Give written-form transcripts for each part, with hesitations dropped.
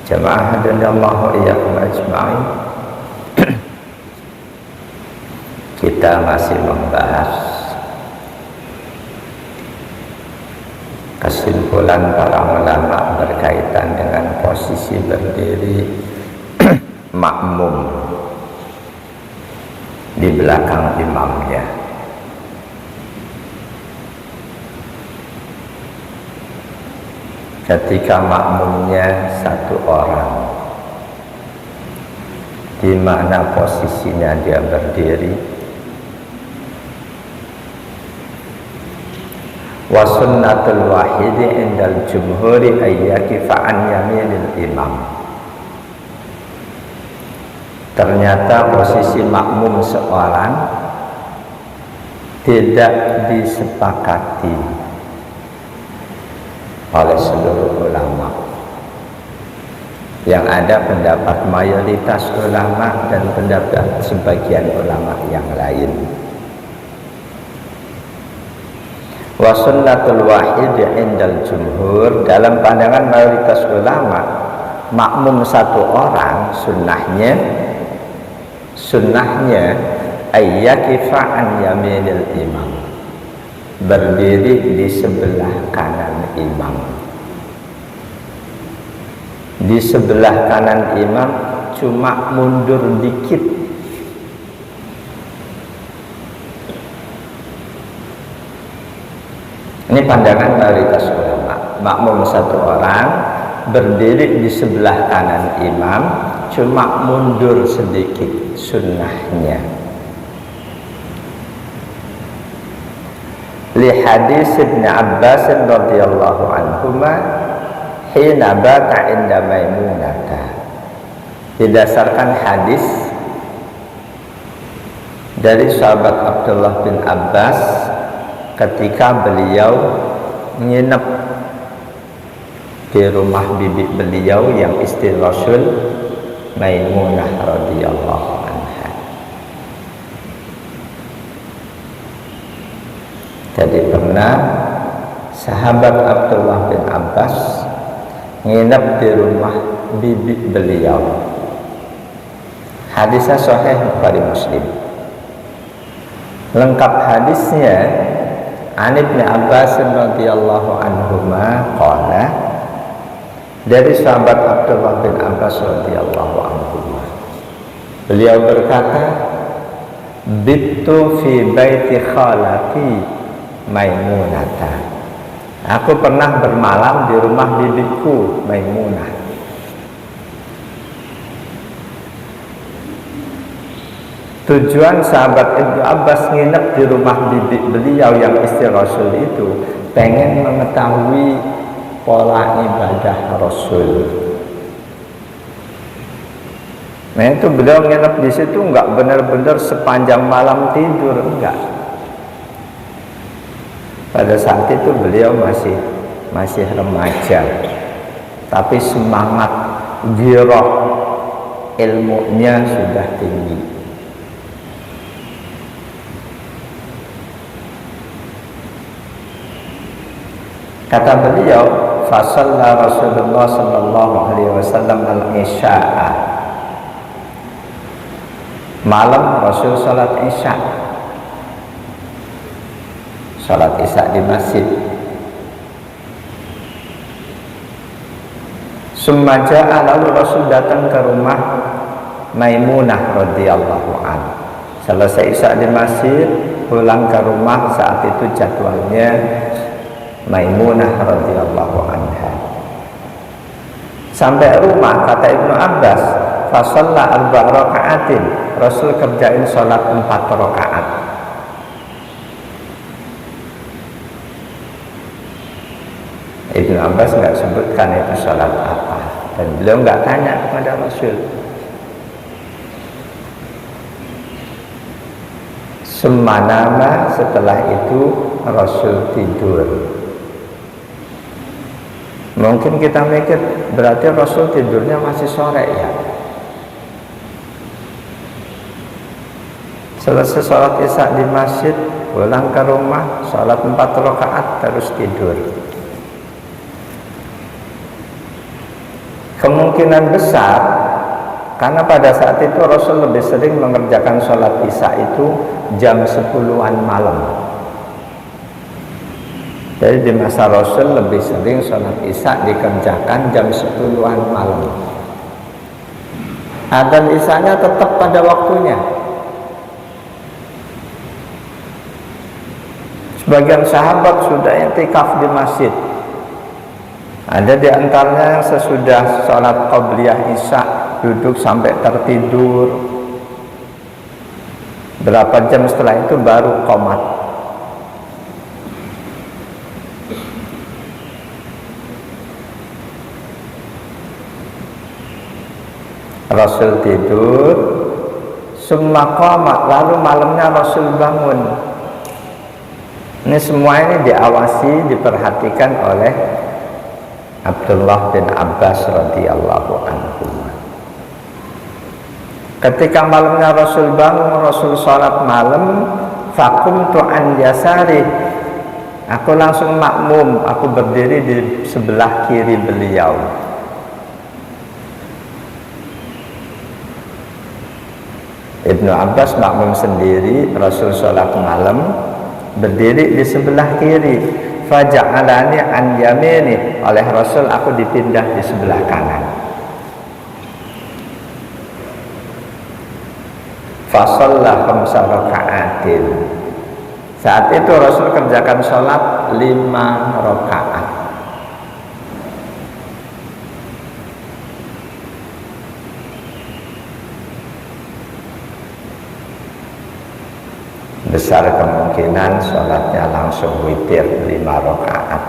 Jamaah hadinallahu wa iyyakum ajma'in. Kita masih membahas kesimpulan para ulama berkaitan dengan posisi berdiri makmum di belakang imamnya. Ketika makmumnya satu orang, di mana posisinya dia berdiri. Wa sunnatul wahidi indal jumhuri ayyakifa an yaminil imam. Ternyata posisi makmum seorang tidak disepakati oleh seluruh ulama. Yang ada pendapat mayoritas ulama dan pendapat sebagian ulama yang lain. Wa sunnatul wahid indal jumhur, dalam pandangan mayoritas ulama, makmum satu orang sunnahnya ayyakifa an yaminil imam, berdiri di sebelah kanan imam. Di sebelah kanan imam cuma mundur dikit. Ini pandangan mayoritas ulama. Makmum satu orang berdiri di sebelah kanan imam, cuma mundur sedikit, sunnahnya. Li hadis Ibn Abbas radhiyallahu anhuma hina bata inda Maimunata. Berdasarkan hadis dari sahabat Abdullah bin Abbas ketika beliau menginap di rumah bibi beliau yang istri Rasul, Maimunah radhiyallahu anha. Jadi pernah sahabat Abdullah bin Abbas menginap di rumah bibi beliau. Hadisnya sahih Bukhari Muslim. Lengkap hadisnya An Ibn Abbas radhiyallahu anhuma qala, dari sahabat Abdullah bin Abbas radhiyallahu anhuma, beliau berkata, bittu fi baiti khalati Maimunata. Aku pernah bermalam di rumah bibiku Maimunah. Tujuan sahabat Ibnu Abbas nginep di rumah bibi beliau yang istri Rasul itu pengen mengetahui pola ibadah Rasul. Nah itu beliau nginep di situ enggak benar-benar sepanjang malam tidur, enggak. Pada saat itu beliau masih remaja, tapi semangat ghirah ilmunya sudah tinggi. Kata beliau, fasalla Rasulullah sallallahu alaihi wasallam al-isya'a. Malam Rasul salat isya. Salat isya di masjid. Summa ja'a, lalu Rasul datang ke rumah Maimunah radhiyallahu anha. Selesai isya di masjid, pulang ke rumah. Saat itu jadwalnya Maimunah radhiyallahu anha. Sampai rumah, kata Ibnu Abbas, fa shalla 4 raka'atin. Rasul kerjain salat 4 rakaat. Ibnu Abbas enggak sebutkan itu salat apa, dan beliau enggak tanya kepada Rasul. Semanama, setelah itu Rasul tidur. Mungkin kita mikir berarti Rasul tidurnya masih sore ya. Selesai sholat isya di masjid, pulang ke rumah, sholat 4 rakaat, terus tidur. Kemungkinan besar karena pada saat itu Rasul lebih sering mengerjakan sholat isya itu jam 10-an malam. Jadi di masa Rasul lebih sering sholat isya dikerjakan jam 10-an malam. Adzan isyanya tetap pada waktunya. Sebagian sahabat sudah i'tikaf di masjid. Ada di antaranya yang sesudah sholat qabliyah isya duduk sampai tertidur. Berapa jam setelah itu baru qomat. Rasul tidur, summa qomat, lalu malamnya Rasul bangun. Ini semua ini diawasi, diperhatikan oleh Abdullah bin Abbas radhiyallahu anhu. Ketika malamnya Rasul bangun, Rasul sholat malam, faqumtu an yasari, aku langsung makmum, aku berdiri di sebelah kiri beliau. Ibnu Abbas makmum sendiri, Rasul sholat malam, berdiri di sebelah kiri. Faja'alani an yamini, oleh Rasul aku dipindah di sebelah kanan. Fasalla khamsa raka'atin. Saat itu Rasul kerjakan sholat 5 rakaat. Besar kemungkinan sholatnya langsung witir 5 rakaat.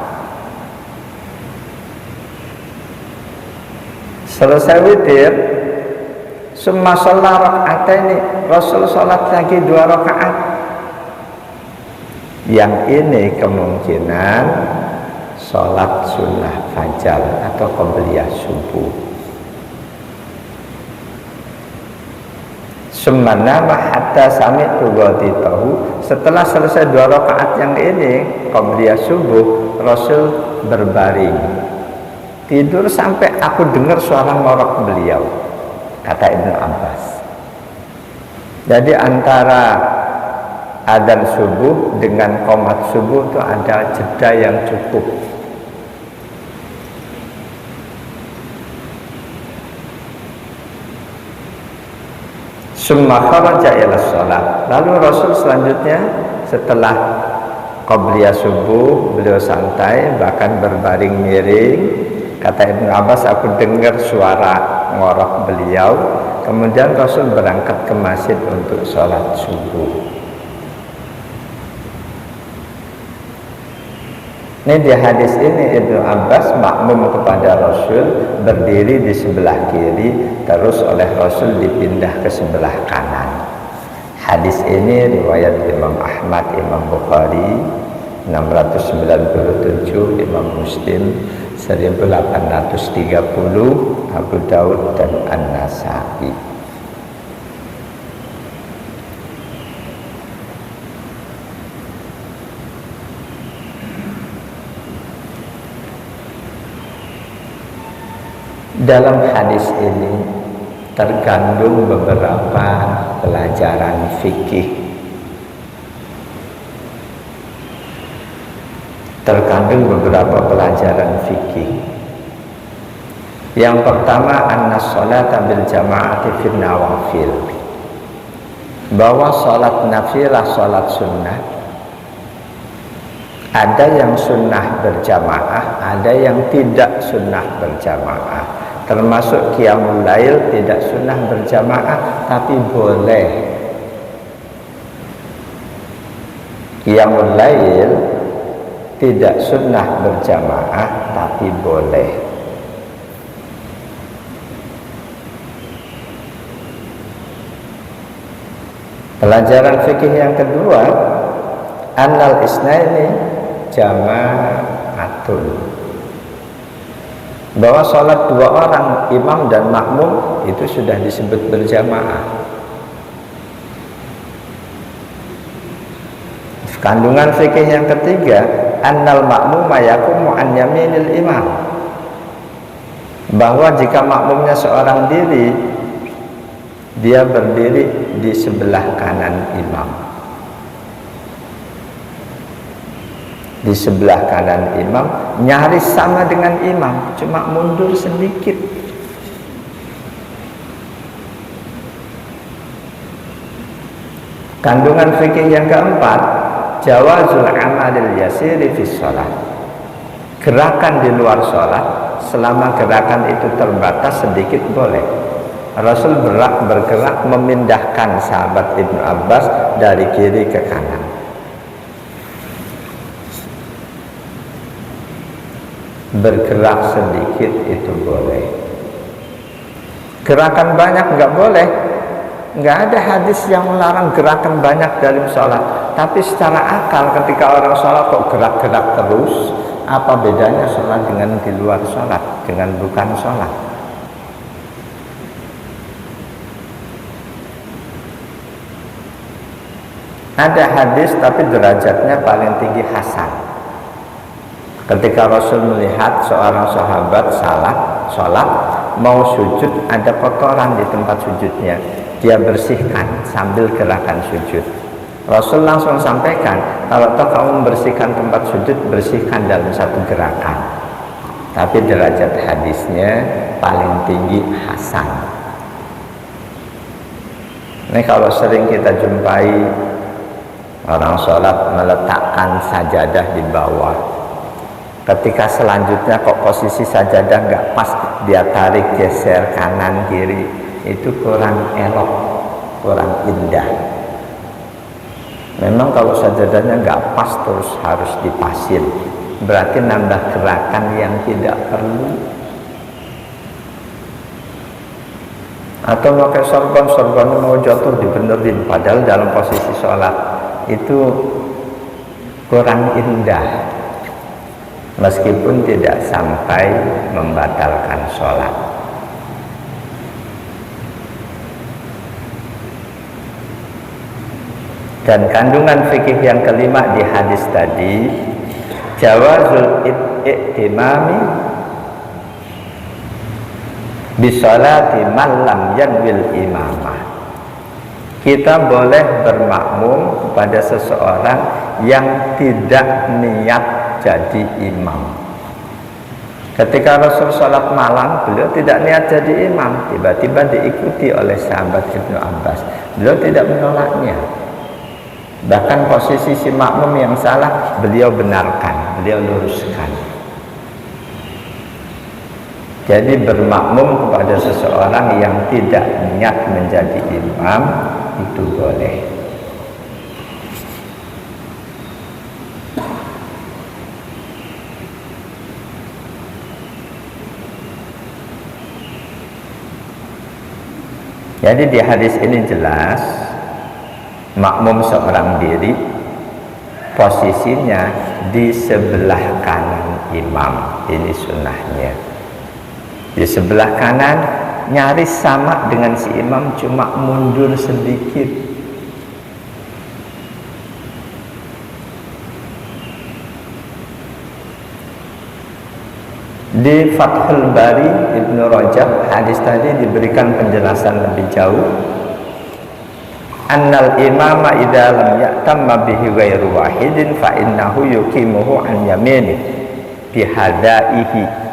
Selesai witir, summa sholat rakaataini, Rasul sholat lagi 2 rakaat. Yang ini kemungkinan sholat sunnah fajar atau qabliyah subuh. Semanama hatta sami'tu ghaditahu. Setelah selesai 2 rakaat yang ini qabliyah subuh, Rasul berbaring tidur sampai aku dengar suara ngorok beliau, kata Ibnu Abbas. Jadi antara adzan subuh dengan qomat subuh itu ada jeda yang cukup. Summa kharaja ila sholat. Lalu Rasul selanjutnya setelah qabliyah subuh beliau santai, bahkan berbaring miring. Kata Ibnu Abbas, aku dengar suara ngorok beliau. Kemudian Rasul berangkat ke masjid untuk sholat subuh. Ini di hadis ini Ibnu Abbas makmum kepada Rasul, berdiri di sebelah kiri, terus oleh Rasul dipindah ke sebelah kanan. Hadis ini riwayat Imam Ahmad, Imam Bukhari 697, Imam Muslim 1830, Abu Daud dan An-Nasa'i. Dalam hadis ini terkandung beberapa pelajaran fikih. Terkandung beberapa pelajaran fikih. Yang pertama, anna sholata bil jama'ati fil nawafil. Bahwa sholat nafilah, sholat sunnah, ada yang sunnah berjamaah, ada yang tidak sunnah berjamaah. Termasuk qiyamul lail tidak sunnah berjamaah, tapi boleh. Qiyamul lail tidak sunnah berjamaah, tapi boleh. Pelajaran fikih yang kedua, annal isnaini jama'atun. Bahwa sholat 2 orang, imam dan makmum, itu sudah disebut berjamaah. Kandungan fikih yang ketiga, annal makmuma yaqumu an yaminil imam. bahwa jika makmumnya seorang diri, dia berdiri di sebelah kanan imam. Di sebelah kanan imam, nyaris sama dengan imam, cuma mundur sedikit. Kandungan fikih yang keempat, jawazul amalil yasiri fi shalah. Gerakan di luar sholat, selama gerakan itu terbatas sedikit boleh. Rasul bergerak memindahkan sahabat Ibnu Abbas dari kiri ke kanan. Bergerak sedikit itu boleh. Gerakan banyak nggak boleh. Nggak ada hadis yang melarang gerakan banyak dalam sholat. Tapi secara akal ketika orang sholat kok gerak-gerak terus, apa bedanya sholat dengan di luar sholat, dengan bukan sholat? Ada hadis tapi derajatnya paling tinggi hasan. Ketika Rasul melihat seorang sahabat salah sholat, mau sujud, ada kotoran di tempat sujudnya, dia bersihkan sambil gerakan sujud. Rasul langsung sampaikan, kalau toh kamu membersihkan tempat sujud, bersihkan dalam satu gerakan. Tapi derajat hadisnya paling tinggi hasan. Ini kalau sering kita jumpai orang sholat meletakkan sajadah di bawah, ketika selanjutnya kok posisi sajadah nggak pas, dia tarik geser kanan kiri, itu kurang elok, kurang indah. Memang kalau sajadahnya nggak pas terus harus dipasin, berarti nambah gerakan yang tidak perlu. Atau pakai sorban mau jatuh dibenerin, padahal dalam posisi sholat, itu kurang indah, meskipun tidak sampai membatalkan sholat. Dan kandungan fikih yang kelima di hadis tadi, jawazul i'timami bisolati man lam yanwil imamah. Kita boleh bermakmum kepada seseorang yang tidak niat jadi imam. Ketika Rasul sholat malam, beliau tidak niat jadi imam, tiba-tiba diikuti oleh sahabat Ibnu Abbas. Beliau tidak menolaknya. Bahkan posisi si makmum yang salah, beliau benarkan, beliau luruskan. Jadi bermakmum kepada seseorang yang tidak niat menjadi imam, itu boleh. Jadi di hadis ini jelas, makmum seorang diri posisinya di sebelah kanan imam. Ini sunnahnya. Di sebelah kanan nyaris sama dengan si imam, cuma mundur sedikit. Di Fathul Bari Ibnu Rajab, hadis tadi diberikan penjelasan lebih jauh. Annal imama idza lam ya'tamma bihi ghairu wahidin fa innahu yuqimuhu an yamini bihadaihi.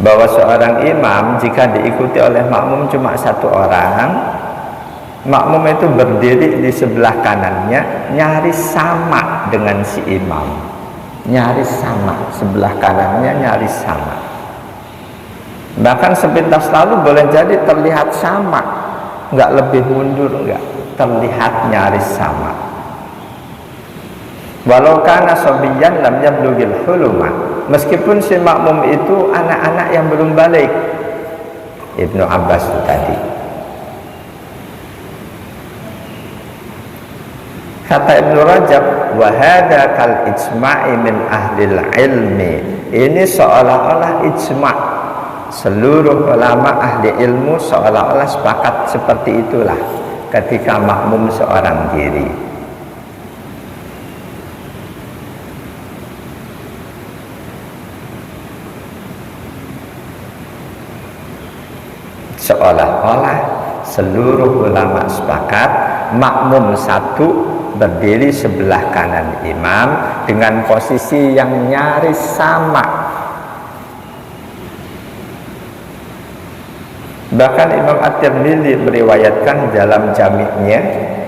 Bahwa seorang imam jika diikuti oleh makmum cuma satu orang, makmum itu berdiri di sebelah kanannya nyaris sama dengan si imam. Nyaris sama, sebelah kanannya nyaris sama. Bahkan sepintas lalu boleh jadi terlihat sama, nggak lebih mundur, nggak, terlihat nyaris sama. Walau kana sabiyan lam yablughil huluma, meskipun si makmum itu anak-anak yang belum balik. Ibnu Abbas tadi. Kata Ibnu Rajab, wa hadza kal ijma'i min ahlil ilmi. Ini seolah-olah ijma', seluruh ulama ahli ilmu seolah-olah sepakat seperti itulah ketika makmum seorang diri. Seolah-olah seluruh ulama sepakat makmum satu berdiri sebelah kanan imam dengan posisi yang nyaris sama. Bahkan Imam At-Tirmidzi meriwayatkan dalam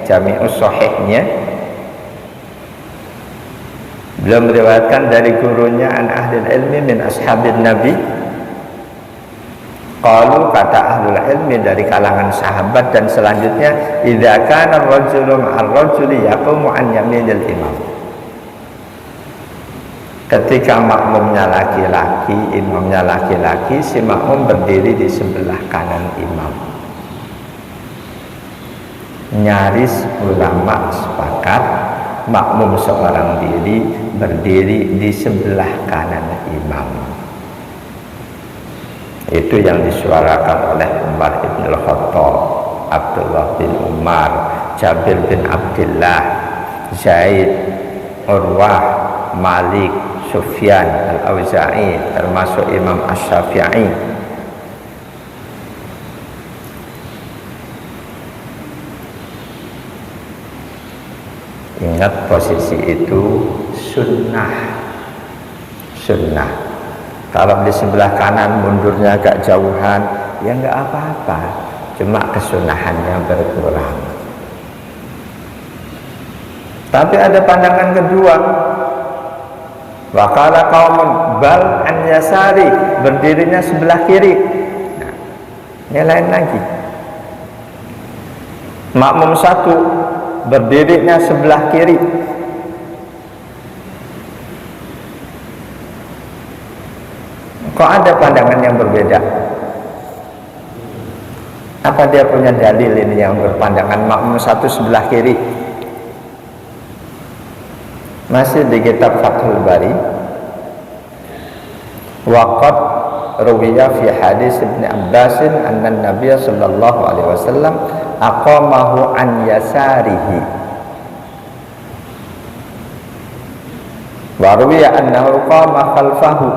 Jami'us Shahihnya, beliau meriwayatkan dari gurunya an ahlil ilmi min ashabin nabi. Qalu, kata ahlul ilmi dari kalangan sahabat dan selanjutnya, idza kana ar-rajulu ma'ar-rajuli yaqumu an yaminil imam. Ketika makmumnya laki-laki, imamnya laki-laki, si makmum berdiri di sebelah kanan imam. Nyaris ulama sepakat makmum seorang diri berdiri di sebelah kanan imam. Itu yang disuarakan oleh Umar bin Al-Khattab, Abdullah bin Umar, Jabir bin Abdullah, Zaid, Urwah, Malik, Sufyan Al-Auza'i, termasuk Imam Asy-Syafi'i. Ingat, posisi itu sunnah. Kalau di sebelah kanan mundurnya agak jauhan, ya nggak apa-apa, cuma kesunahannya berkurang. Tapi ada pandangan kedua, wa qala qaumun bal an yasari, berdirinya sebelah kiri. Nah, ini lain lagi. Makmum satu berdirinya sebelah kiri. Kok ada pandangan yang berbeda? Apa dia punya dalil ini yang berpandangan makmum satu sebelah kiri? Masih di kitab Fathul Bari. Waqad ruwiya fi hadis Ibnu Abbas anna Nabiy sallallahu alaihi wasallam aqamahu an yasarihi. Wa ruwiya annahu qama khalfahu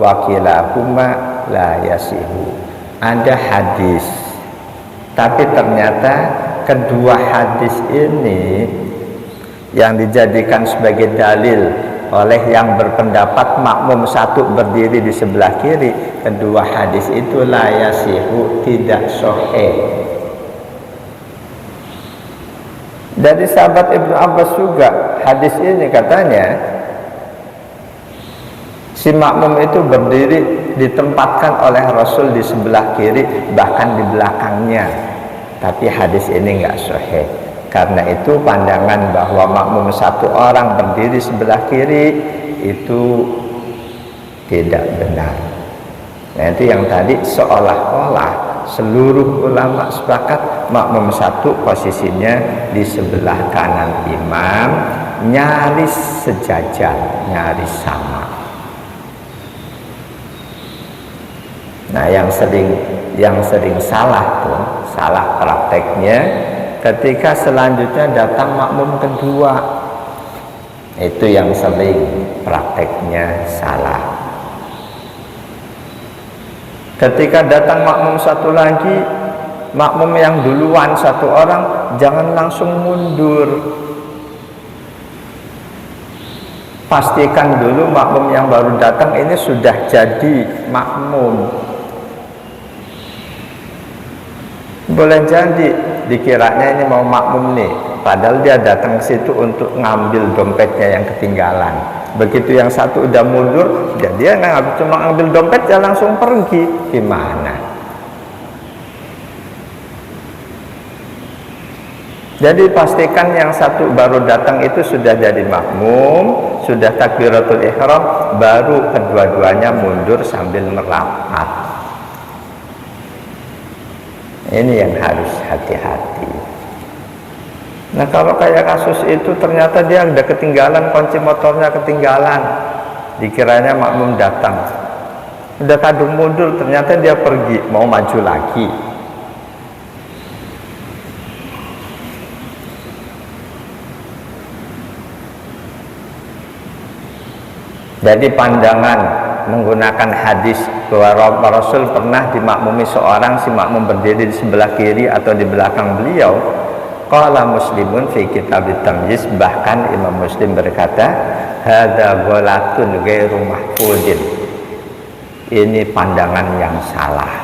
wa kilahuma la yasihu. Ada hadis, tapi ternyata kedua hadis ini yang dijadikan sebagai dalil oleh yang berpendapat makmum satu berdiri di sebelah kiri, kedua hadis itu la yasihu, tidak sahih. Dari sahabat Ibnu Abbas juga hadis ini katanya si makmum itu berdiri ditempatkan oleh Rasul di sebelah kiri, bahkan di belakangnya. Tapi hadis ini enggak sahih. Karena itu pandangan bahwa makmum satu orang berdiri sebelah kiri itu tidak benar. Nah, itu yang tadi seolah-olah seluruh ulama sepakat makmum satu posisinya di sebelah kanan imam, nyaris sejajar, nyaris sama. Nah, yang sering salah tuh, salah prakteknya ketika selanjutnya datang makmum kedua. Itu yang sering prakteknya salah. Ketika datang makmum satu lagi, makmum yang duluan satu orang jangan langsung mundur. Pastikan dulu makmum yang baru datang ini sudah jadi makmum. Boleh jadi dikiranya ini mau makmum nih, padahal dia datang ke situ untuk ngambil dompetnya yang ketinggalan. Begitu yang satu udah mundur, dia nggak cuma ngambil dompet, dia langsung pergi. Gimana? Jadi pastikan yang satu baru datang itu sudah jadi makmum, sudah takbiratul ihram, baru kedua-duanya mundur sambil merapat. Ini yang harus hati-hati. Nah, kalau kayak kasus itu ternyata dia udah ketinggalan, kunci motornya ketinggalan, dikiranya makmum datang, udah kadung mundur, ternyata dia pergi, mau maju lagi. Jadi pandangan menggunakan hadis bahwa Rasul pernah dimakmumi seorang, si makmum berdiri di sebelah kiri atau di belakang beliau. Qala Muslimun fi kitab at-tamyiz, bahkan Imam Muslim berkata, hadza ghalatun ghairu mahfudin, ini pandangan yang salah,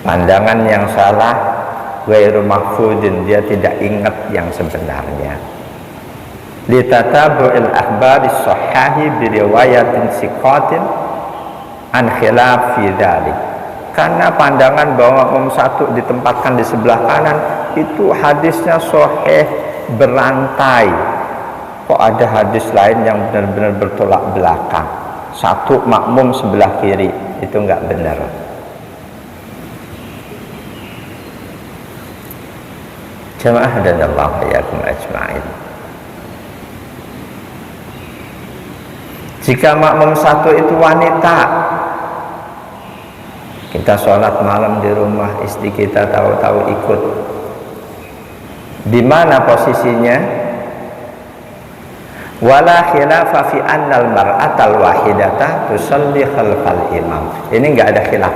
pandangan yang salah, ghairu mahfudin, dia tidak ingat yang sebenarnya. Litatabu'il akhbari sahhahi biriwayatin siqatin an khilaf fi dzalik, karena pandangan bahwa makmum satu ditempatkan di sebelah kanan itu hadisnya sahih berantai. Kok ada hadis lain yang benar-benar bertolak belakang, satu makmum sebelah kiri, itu enggak benar. Jamaah dan Allah yakum ajma'in. Jika makmum satu itu wanita, kita sholat malam di rumah, istri kita tahu-tahu ikut, di mana posisinya? Wala khilafa fi annal mar'atal wahidata tusalli khalfal imam, ini enggak ada khilaf.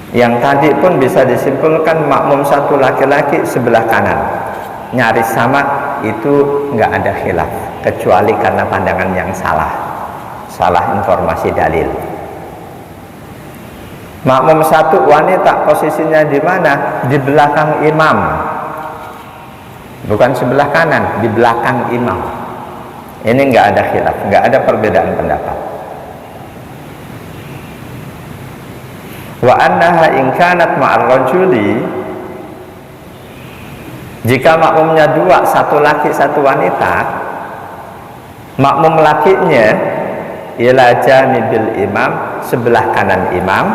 Yang tadi pun bisa disimpulkan makmum satu laki-laki sebelah kanan, nyaris sama, itu enggak ada khilaf, kecuali karena pandangan yang salah informasi dalil. Makmum satu wanita posisinya di mana? Di belakang imam, bukan sebelah kanan, di belakang imam. Ini enggak ada khilaf, enggak ada perbedaan pendapat. Wa annaha in kanat ma'ar rajuli, jika makmumnya dua, satu laki satu wanita, makmum lakinya ila janibil imam, sebelah kanan imam,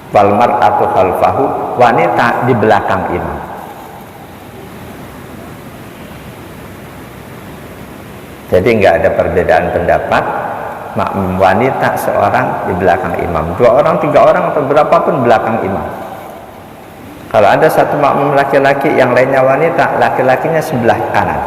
wal mar'atu khalfahu, wanita di belakang imam. Jadi enggak ada perbedaan pendapat, makmum wanita seorang di belakang imam, dua orang, tiga orang, atau berapapun belakang imam. Kalau ada satu makmum laki-laki yang lainnya wanita, laki-lakinya sebelah kanan.